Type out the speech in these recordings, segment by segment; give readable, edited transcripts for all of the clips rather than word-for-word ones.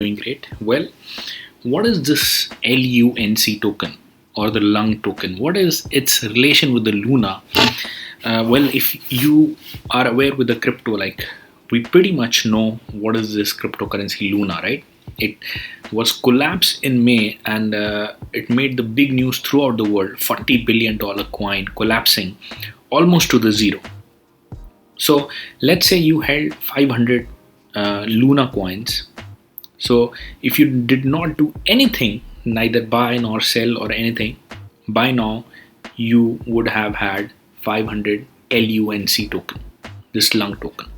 Doing great. Well, what is this LUNC token or the LUNC token? What is its relation with the Luna? Well, if you are aware with the crypto, like we pretty much know what is this cryptocurrency Luna, right? It was collapsed in May and it made the big news throughout the world. $40 billion coin collapsing almost to the zero. So let's say you held 500 Luna coins. So if you did not do anything, neither buy nor sell or anything, by now you would have had 500 LUNC token, this LUNC token.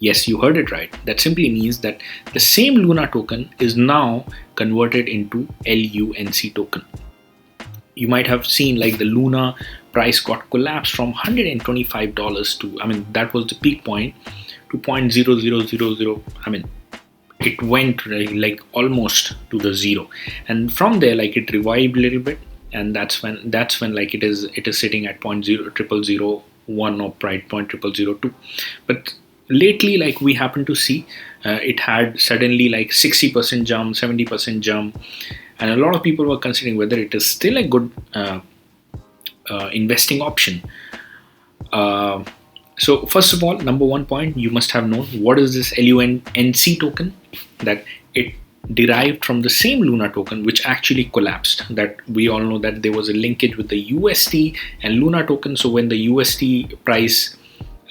Yes, you heard it right. That simply means that the same Luna token is now converted into LUNC token. You might have seen like the Luna price got collapsed from $125 to, that was the peak point, to 0.0000. It went like almost to the zero, and from there like it revived a little bit, and that's when like it is sitting at 0.0001 or 0.0002. But lately, like we happen to see it had suddenly like 60% jump, 70% jump, and a lot of people were considering whether it is still a good investing option. So first of all, number one point, you must have known what is this LUNC token, that it derived from the same Luna token which actually collapsed. That we all know that there was a linkage with the USD and Luna token. So when the USD price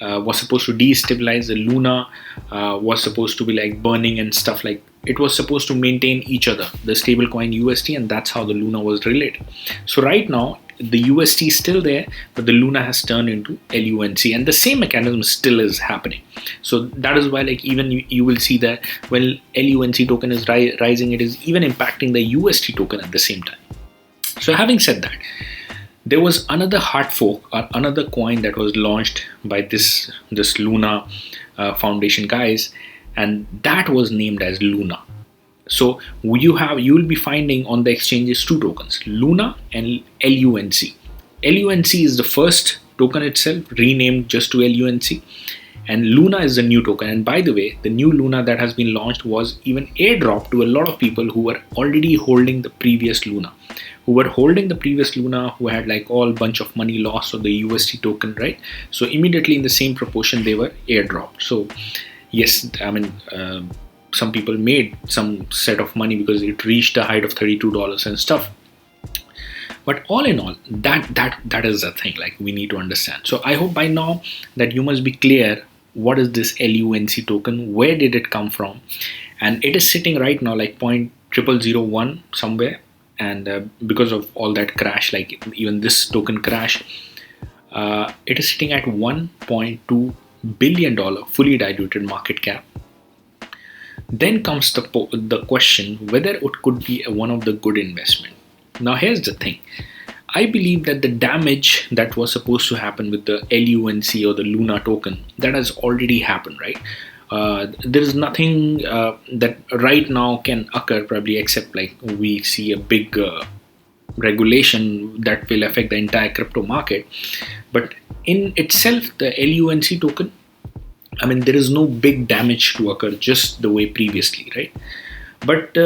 was supposed to destabilize, the Luna was supposed to be like burning and stuff, like it was supposed to maintain each other, the stablecoin USD, and that's how the Luna was related. So right now the USD is still there, but the Luna has turned into LUNC, and the same mechanism still is happening. So that is why like even you will see that when LUNC token is rising, it is even impacting the USD token at the same time. So having said that, there was another hard fork or another coin that was launched by this Luna Foundation guys, and that was named as Luna. So you will be finding on the exchanges two tokens, Luna and LUNC. LUNC is the first token itself, renamed just to LUNC, and Luna is the new token. And by the way, the new Luna that has been launched was even airdropped to a lot of people who were already holding the previous Luna, who had like all bunch of money lost on the USD token, right? So immediately in the same proportion they were airdropped. So yes, some people made some set of money because it reached a height of $32 and stuff. But all in all, that is the thing like we need to understand. So I hope by now that you must be clear what is this LUNC token, where did it come from, and it is sitting right now like 0.0001 somewhere, and because of all that crash, like even this token crash, it is sitting at $1.2 billion fully diluted market cap. Then comes the question whether it could be one of the good investment. Now here's the thing. I believe that the damage that was supposed to happen with the LUNC or the Luna token, that has already happened, right? There is nothing that right now can occur probably, except like we see a big regulation that will affect the entire crypto market. But in itself, the LUNC token, there is no big damage to occur, just the way previously, right? But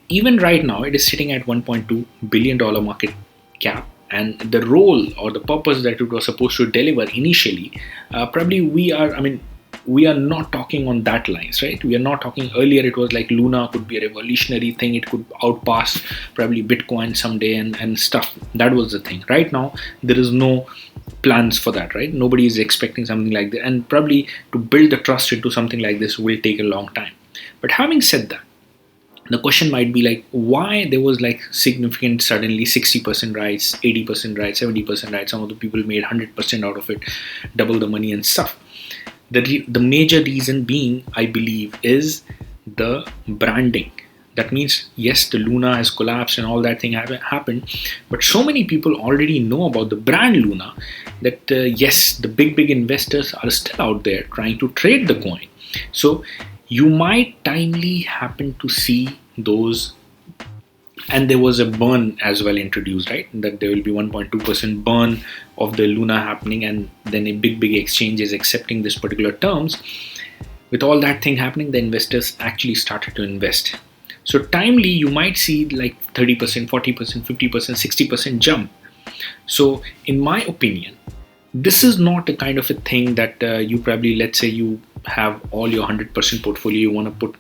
even right now, it is sitting at $1.2 billion market cap, and the role or the purpose that it was supposed to deliver initially, probably we are not talking on that lines, right? We are not talking earlier. It was like Luna could be a revolutionary thing. It could outpass probably Bitcoin someday and stuff. That was the thing. Right now, there is no plans for that, right? Nobody is expecting something like that, and probably to build the trust into something like this will take a long time. But having said that, the question might be like, why there was like significant suddenly 60% rise, 80% rise, 70% rise. Some of the people made 100% out of it, double the money and stuff. The major reason being, I believe, is the branding. That means, yes, the Luna has collapsed and all that thing happened, but so many people already know about the brand Luna that yes, the big investors are still out there trying to trade the coin. So you might timely happen to see those. And there was a burn as well introduced, right? That there will be 1.2% burn of the Luna happening, and then a big exchange is accepting this particular terms. With all that thing happening, the investors actually started to invest. So timely, you might see like 30%, 40%, 50%, 60% jump. So in my opinion, this is not a kind of a thing that you probably, let's say you have all your 100% portfolio, you want to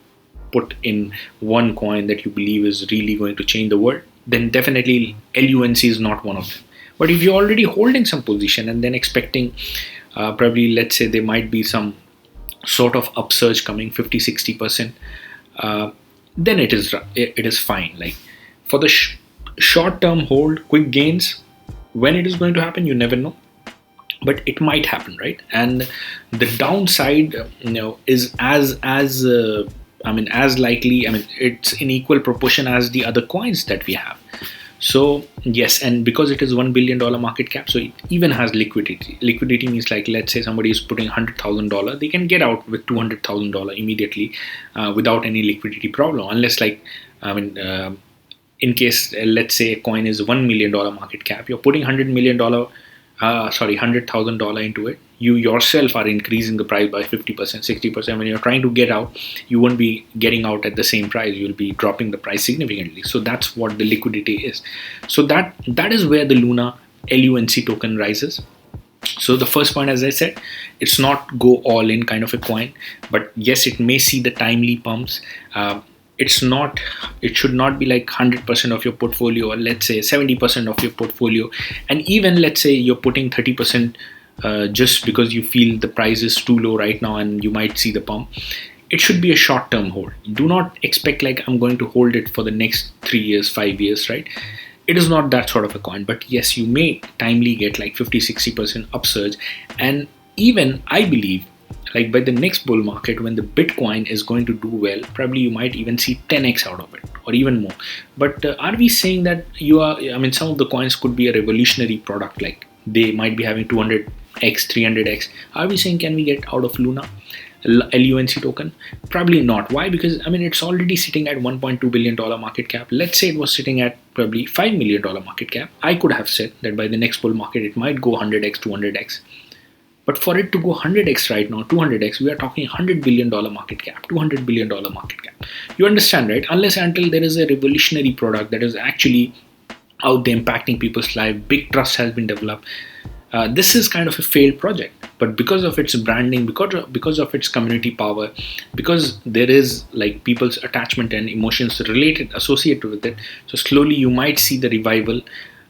put in one coin that you believe is really going to change the world, then definitely LUNC is not one of them. But if you're already holding some position and then expecting probably, let's say there might be some sort of upsurge coming 50-60%, then it is fine. Like for the short term hold, quick gains, when it is going to happen, you never know, but it might happen, right? And the downside, is as likely. It's in equal proportion as the other coins that we have. So yes, and because it is $1 billion market cap, so it even has liquidity. Liquidity means, like, let's say somebody is putting $100,000, they can get out with $200,000 immediately without any liquidity problem, unless in case, let's say a coin is $1 million market cap, you're putting $100,000 into it. You yourself are increasing the price by 50%, 60%. When you're trying to get out, you won't be getting out at the same price. You'll be dropping the price significantly. So that's what the liquidity is. So that is where the Luna LUNC token rises. So the first point, as I said, it's not go all in kind of a coin, but yes, it may see the timely pumps. It should not be like 100% of your portfolio, or let's say 70% of your portfolio. And even let's say you're putting 30% just because you feel the price is too low right now and you might see the pump. It should be a short-term hold. Do not expect like I'm going to hold it for the next 3 years, 5 years, right? It is not that sort of a coin. But yes, you may timely get like 50-60% upsurge. And even I believe, like by the next bull market, when the Bitcoin is going to do well, probably you might even see 10x out of it, or even more. But are we saying that some of the coins could be a revolutionary product, like they might be having 200x, 300x. Are we saying can we get out of Luna LUNC token? Probably not. Why? Because it's already sitting at $1.2 billion market cap. Let's say it was sitting at probably $5 million market cap. I could have said that by the next bull market it might go 100x, 200x. But for it to go 100x right now, 200x, we are talking $100 billion market cap, $200 billion market cap. You understand, right? Unless until there is a revolutionary product that is actually out there impacting people's life, big trust has been developed. This is kind of a failed project. But because of its branding, because of its community power, because there is like people's attachment and emotions associated with it, so slowly you might see the revival.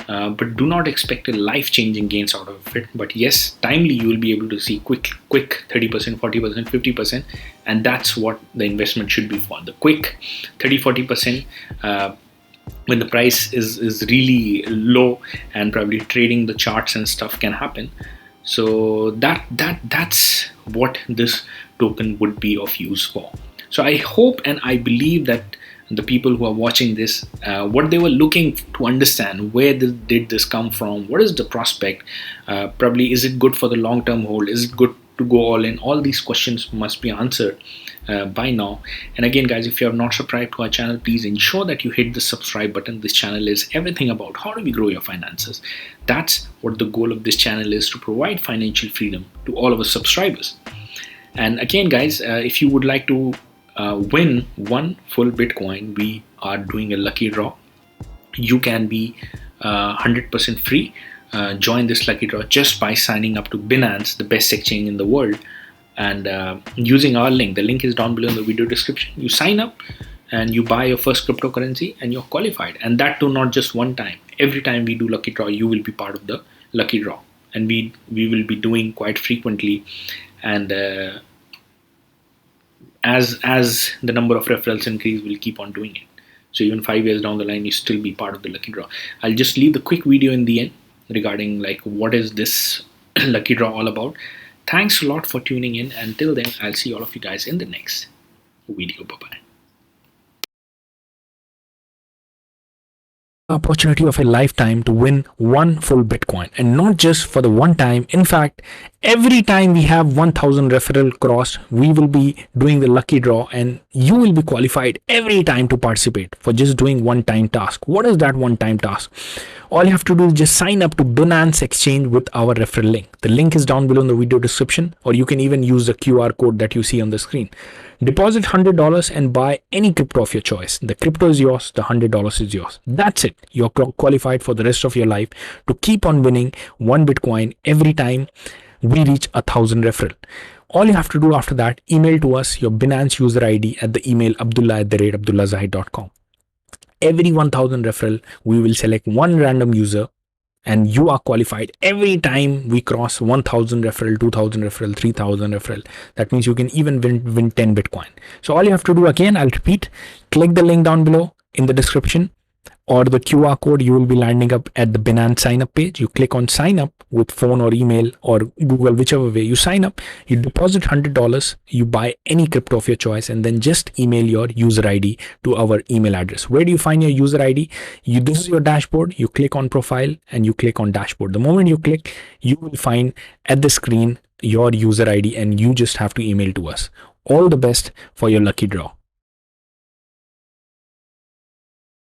But do not expect a life-changing gains out of it. But yes, timely you will be able to see quick 30%, 40%, 50%, and that's what the investment should be for. The quick 30-40% when the price is really low and probably trading the charts and stuff can happen. So that's what this token would be of use for. So I hope and I believe that the people who are watching this, what they were looking to understand, where did this come from, what is the prospect, probably is it good for the long-term hold, is it good to go all in? All these questions must be answered by now. And again guys, if you have not subscribed to our channel, please ensure that you hit the subscribe button. This channel is everything about how do we grow your finances. That's what the goal of this channel is, to provide financial freedom to all of our subscribers. And again guys, if you would like to win one full Bitcoin, we are doing a lucky draw. You can be 100% free. Join this lucky draw just by signing up to Binance, the best exchange in the world, and using our link. The link is down below in the video description. You sign up and you buy your first cryptocurrency and you're qualified. And that too, not just one time. Every time we do lucky draw, you will be part of the lucky draw, and we will be doing quite frequently. And as the number of referrals increase, we'll keep on doing it. So even 5 years down the line, you still be part of the lucky draw. I'll just leave the quick video in the end regarding like what is this lucky draw all about. Thanks a lot for tuning in. Until then, I'll see all of you guys in the next video. Bye-bye. Opportunity of a lifetime to win one full Bitcoin, and not just for the one time. In fact, every time we have 1000 referral crossed, we will be doing the lucky draw, and you will be qualified every time to participate for just doing one time task. What is that one time task? All you have to do is just sign up to Binance Exchange with our referral link. The link is down below in the video description, or you can even use the QR code that you see on the screen. Deposit $100 and buy any crypto of your choice. The crypto is yours, the $100 is yours. That's it. You're qualified for the rest of your life to keep on winning one Bitcoin every time we reach 1,000 referral. All you have to do after that, email to us your Binance user ID at the email abdullah@abdullahzahid.com. Every 1,000 referral, we will select one random user and you are qualified every time we cross 1,000 referral, 2,000 referral, 3,000 referral. That means you can even win 10 Bitcoin. So all you have to do, again, I'll repeat, click the link down below in the description or the QR code. You will be landing up at the Binance sign up page. You click on sign up with phone or email or Google, whichever way. You sign up, you deposit $100, you buy any crypto of your choice, and then just email your user ID to our email address. Where do you find your user ID? This is your dashboard. You click on profile and you click on dashboard. The moment you click, you will find at the screen your user ID and you just have to email to us. All the best for your lucky draw.